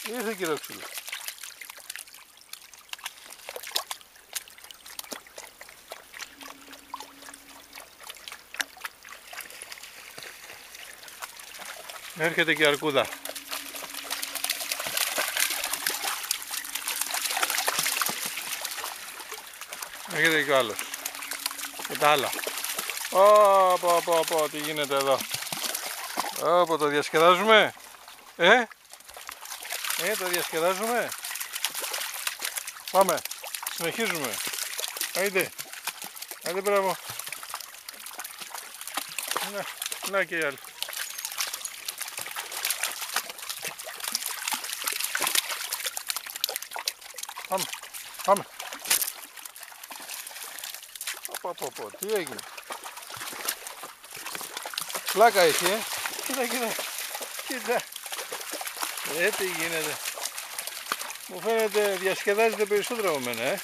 Ήρθε κυριόξυλο. Έρχεται και η αρκούδα. Έρχεται και ο άλλος. Και τα άλλα. Τι γίνεται εδώ. Το διασκεδάζουμε. Το διασκεδάζουμε. Πάμε. Συνεχίζουμε. Άιντε. Άιντε, μπράβο. Να και οι άλλοι. Πάμε. Τι έγινε. Πλάκα έχει, Κοίτα. Τι γίνεται. Μου φαίνεται διασκεδάζεται περισσότερο από μένα,